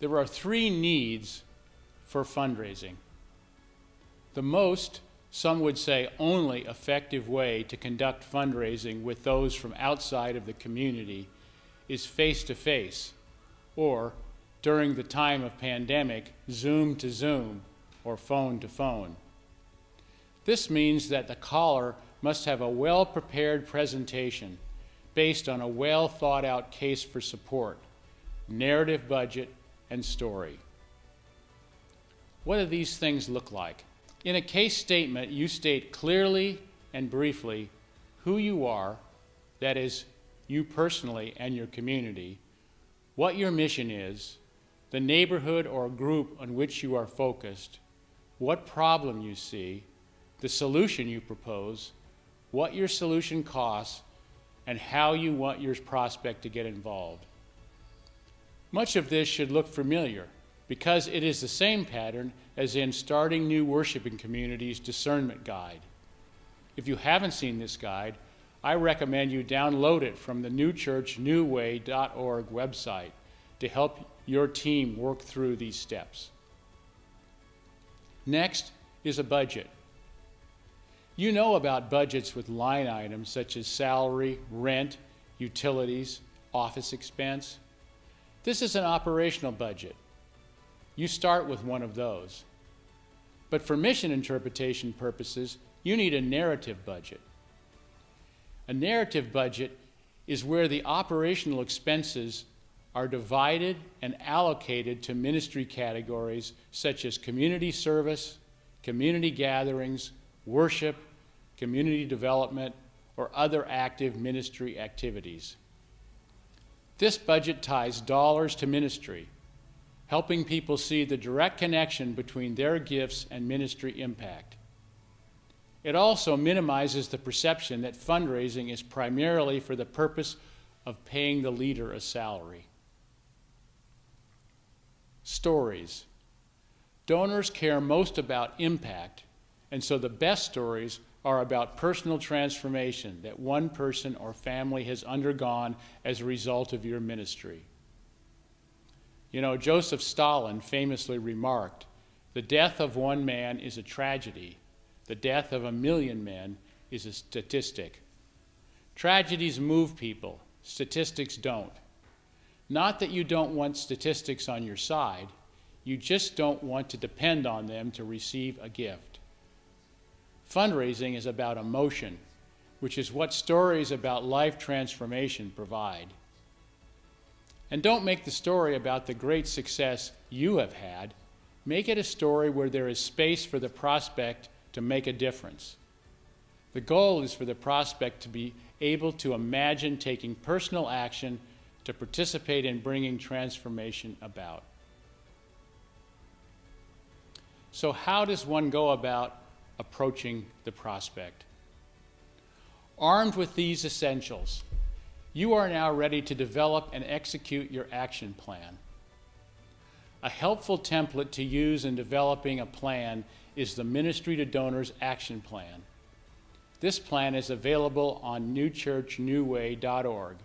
There are three needs for fundraising. The most, some would say only, effective way to conduct fundraising with those from outside of the community is face-to-face, or during the time of pandemic, Zoom to Zoom or phone to phone. This means that the caller must have a well-prepared presentation based on a well-thought-out case for support, narrative budget, and story. What do these things look like? In a case statement, you state clearly and briefly who you are, that is, you personally and your community, what your mission is, the neighborhood or group on which you are focused, what problem you see, the solution you propose, what your solution costs, and how you want your prospect to get involved. Much of this should look familiar because it is the same pattern as in Starting New Worshiping Communities Discernment Guide. If you haven't seen this guide, I recommend you download it from the newchurchnewway.org website to help your team work through these steps. Next is a budget. You know about budgets with line items such as salary, rent, utilities, office expense. This is an operational budget. You start with one of those. But for mission interpretation purposes, you need a narrative budget. A narrative budget is where the operational expenses are divided and allocated to ministry categories such as community service, community gatherings, worship, community development, or other active ministry activities. This budget ties dollars to ministry, helping people see the direct connection between their gifts and ministry impact. It also minimizes the perception that fundraising is primarily for the purpose of paying the leader a salary. Stories. Donors care most about impact, and so the best stories are about personal transformation that one person or family has undergone as a result of your ministry. You know, Joseph Stalin famously remarked, "The death of one man is a tragedy. The death of 1,000,000 men is a statistic." Tragedies move people, statistics don't. Not that you don't want statistics on your side, you just don't want to depend on them to receive a gift. Fundraising is about emotion, which is what stories about life transformation provide. And don't make the story about the great success you have had. Make it a story where there is space for the prospect to make a difference. The goal is for the prospect to be able to imagine taking personal action to participate in bringing transformation about. So how does one go about approaching the prospect? Armed with these essentials, you are now ready to develop and execute your action plan. A helpful template to use in developing a plan is the Ministry to Donors Action Plan. This plan is available on newchurchnewway.org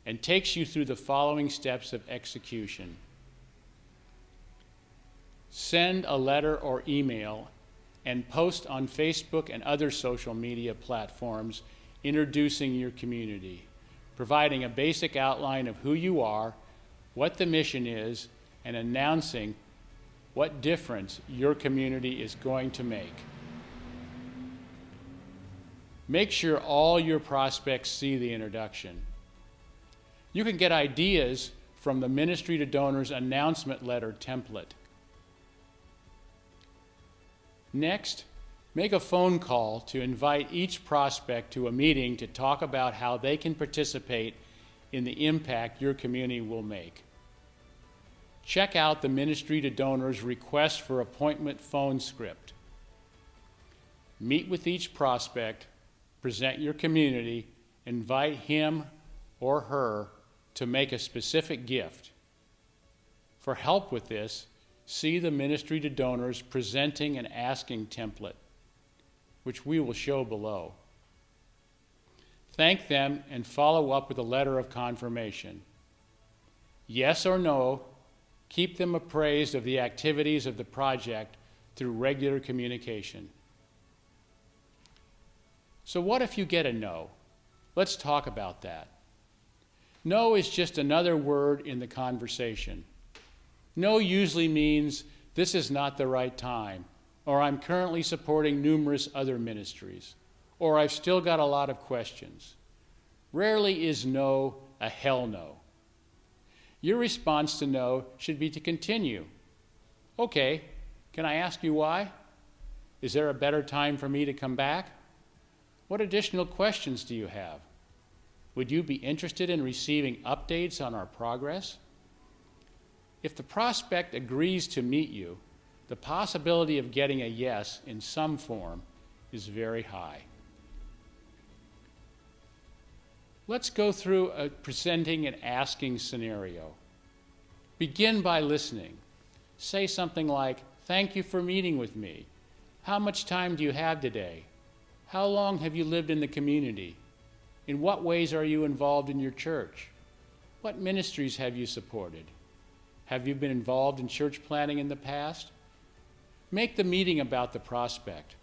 and takes you through the following steps of execution. Send a letter or email and post on Facebook and other social media platforms introducing your community, providing a basic outline of who you are, what the mission is, and announcing what difference your community is going to make. Make sure all your prospects see the introduction. You can get ideas from the Ministry to Donors announcement letter template. Next, make a phone call to invite each prospect to a meeting to talk about how they can participate in the impact your community will make. Check out the Ministry to Donors request for appointment phone script. Meet with each prospect, present your community, invite him or her to make a specific gift. For help with this, see the Ministry to Donors presenting and asking template, which we will show below. Thank them and follow up with a letter of confirmation. Yes or no, Keep them appraised of the activities of the project through regular communication. So what if you get a no? Let's talk about that. No is just another word in the conversation. No usually means this is not the right time, or I'm currently supporting numerous other ministries, or I've still got a lot of questions. Rarely is no a hell no. Your response to no should be to continue. Okay, can I ask you why? Is there a better time for me to come back? What additional questions do you have? Would you be interested in receiving updates on our progress? If the prospect agrees to meet you, the possibility of getting a yes in some form is very high. Let's go through a presenting and asking scenario. Begin by listening. Say something like, "Thank you for meeting with me. How much time do you have today? How long have you lived in the community? In what ways are you involved in your church? What ministries have you supported? Have you been involved in church planting in the past?" Make the meeting about the prospect.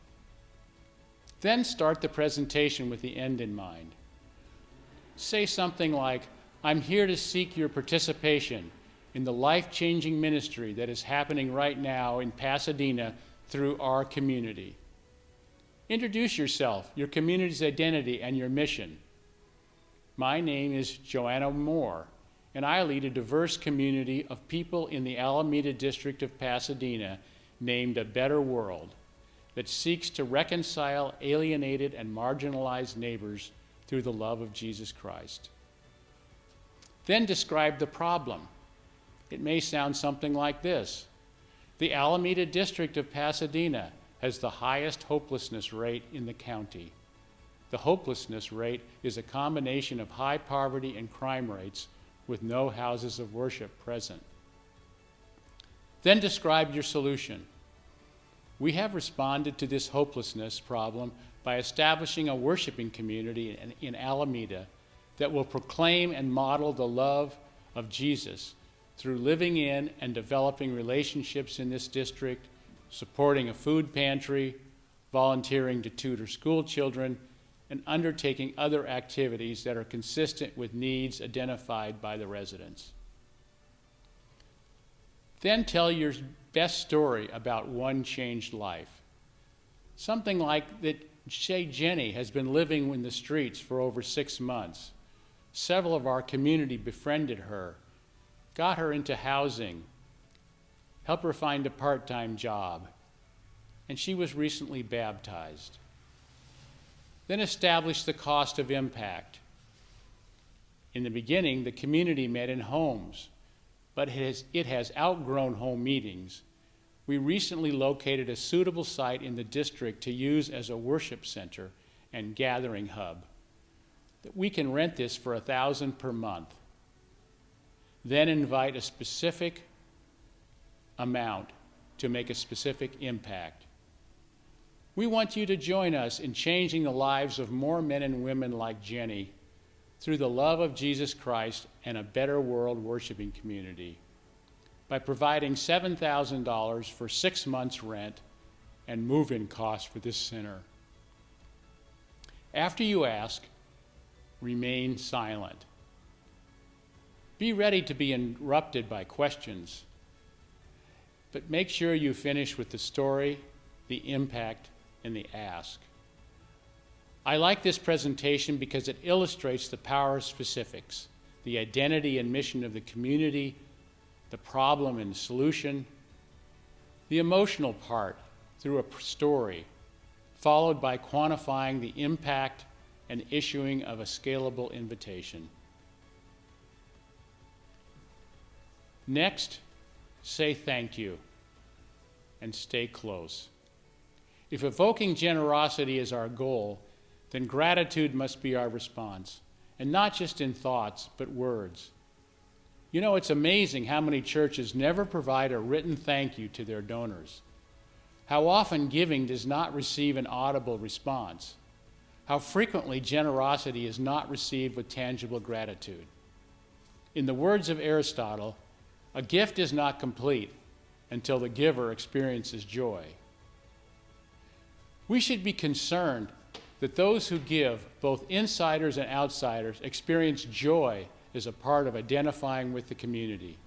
Then start the presentation with the end in mind. Say something like, "I'm here to seek your participation in the life-changing ministry that is happening right now in Pasadena through our community." Introduce yourself, your community's identity, and your mission. My name is Joanna Moore, and I lead a diverse community of people in the Alameda district of Pasadena named A Better World that seeks to reconcile alienated and marginalized neighbors through the love of Jesus Christ. Then describe the problem. It may sound something like this. The Alameda district of Pasadena has the highest hopelessness rate in the county. The hopelessness rate is a combination of high poverty and crime rates with no houses of worship present. Then describe your solution. We have responded to this hopelessness problem by establishing a worshiping community in Alameda that will proclaim and model the love of Jesus through living in and developing relationships in this district, supporting a food pantry, volunteering to tutor school children, and undertaking other activities that are consistent with needs identified by the residents. Then tell your best story about one changed life. Something like that, say Jenny has been living in the streets for over 6 months. Several of our community befriended her, got her into housing, helped her find a part-time job, and she was recently baptized. Then establish the cost of impact. In the beginning, the community met in homes, but it has outgrown home meetings. We recently located a suitable site in the district to use as a worship center and gathering hub. We can rent this for $1,000 per month. Then invite a specific amount to make a specific impact. We want you to join us in changing the lives of more men and women like Jenny through the love of Jesus Christ and a better world worshiping community by providing $7,000 for 6 months' rent and move-in costs for this center. After you ask, remain silent. Be ready to be interrupted by questions, but make sure you finish with the story, the impact, and the ask. I like this presentation because it illustrates the power of specifics, the identity and mission of the community, the problem and solution, the emotional part through a story, followed by quantifying the impact and issuing of a scalable invitation. Next, say thank you and stay close. If evoking generosity is our goal, then gratitude must be our response, and not just in thoughts, but words. You know, it's amazing how many churches never provide a written thank you to their donors. How often giving does not receive an audible response. How frequently generosity is not received with tangible gratitude. In the words of Aristotle, A gift is not complete until the giver experiences joy. We should be concerned that those who give, both insiders and outsiders, experience joy as a part of identifying with the community.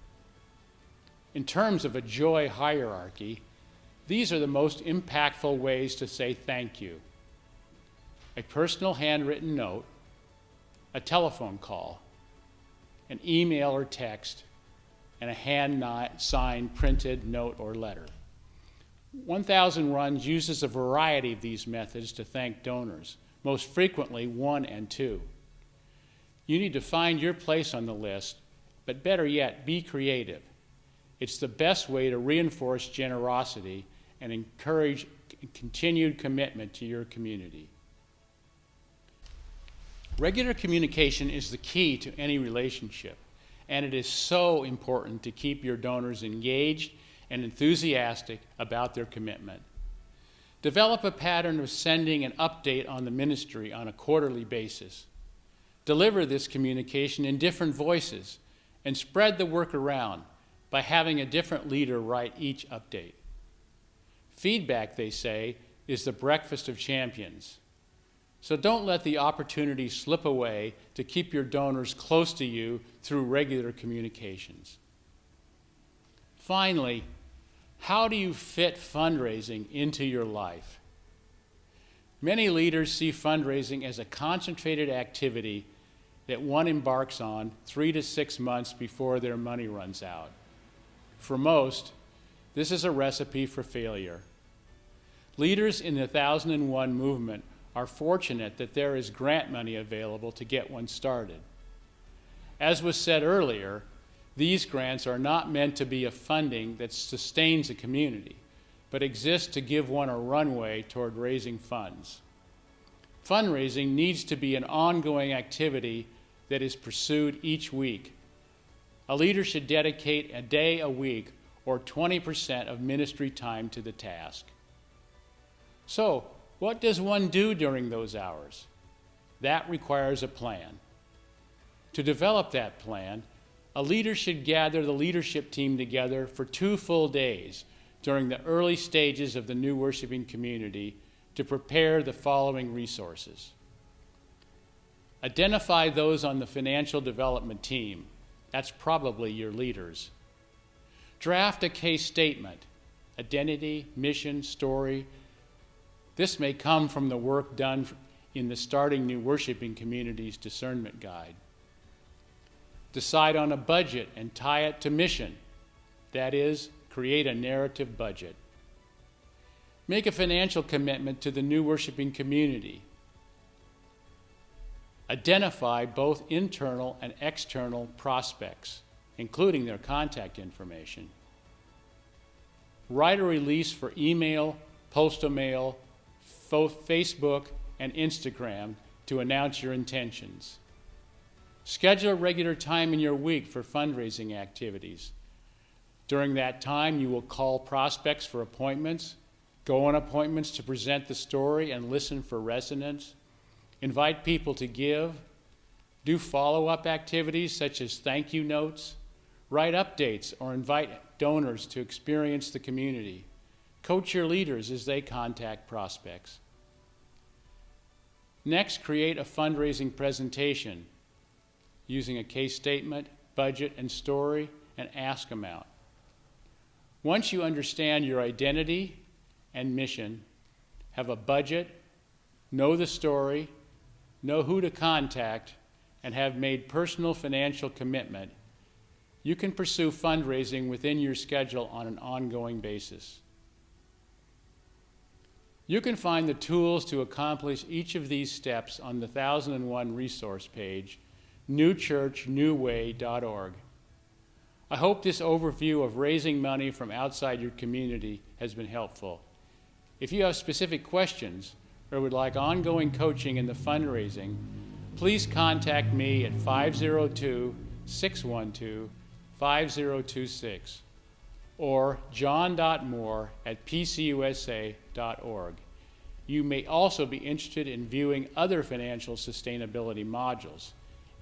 In terms of a joy hierarchy, these are the most impactful ways to say thank you: a personal handwritten note, a telephone call, an email or text, and a hand-signed printed note or letter. 1000 Runs uses a variety of these methods to thank donors, most frequently 1 and 2. You need to find your place on the list, but better yet, be creative. It's the best way to reinforce generosity and encourage continued commitment to your community. Regular communication is the key to any relationship, and it is so important to keep your donors engaged and enthusiastic about their commitment. Develop a pattern of sending an update on the ministry on a quarterly basis. Deliver this communication in different voices and spread the work around by having a different leader write each update. Feedback, they say, is the breakfast of champions. So don't let the opportunity slip away to keep your donors close to you through regular communications. Finally, how do you fit fundraising into your life? Many leaders see fundraising as a concentrated activity that one embarks on 3 to 6 months before their money runs out. For most, this is a recipe for failure. Leaders in the 1001 movement are fortunate that there is grant money available to get one started. As was said earlier, these grants are not meant to be a funding that sustains a community, but exist to give one a runway toward raising funds. Fundraising needs to be an ongoing activity that is pursued each week. A leader should dedicate a day a week or 20% of ministry time to the task. So, what does one do during those hours? That requires a plan. To develop that plan, a leader should gather the leadership team together for 2 full days during the early stages of the new worshiping community to prepare the following resources. Identify those on the financial development team. That's probably your leaders. Draft a case statement: identity, mission, story. This may come from the work done in the Starting New Worshiping Communities Discernment Guide. Decide on a budget and tie it to mission. That is, create a narrative budget. Make a financial commitment to the new worshiping community. Identify both internal and external prospects, including their contact information. Write a release for email, postal mail, Facebook, and Instagram to announce your intentions. Schedule a regular time in your week for fundraising activities. During that time, you will call prospects for appointments, go on appointments to present the story and listen for resonance, invite people to give, do follow-up activities such as thank you notes, write updates or invite donors to experience the community, coach your leaders as they contact prospects. Next, create a fundraising presentation using a case statement, budget, and story, and ask amount. Once you understand your identity and mission, have a budget, know the story, know who to contact, and have made personal financial commitment, you can pursue fundraising within your schedule on an ongoing basis. You can find the tools to accomplish each of these steps on the 1001 resource page, newchurchnewway.org. I hope this overview of raising money from outside your community has been helpful. If you have specific questions or would like ongoing coaching in the fundraising, please contact me at 502-612-5026 or john.moore@pcusa.org. You may also be interested in viewing other financial sustainability modules: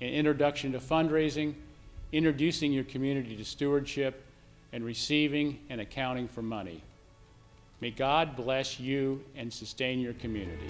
an introduction to fundraising, introducing your community to stewardship, and receiving and accounting for money. May God bless you and sustain your community.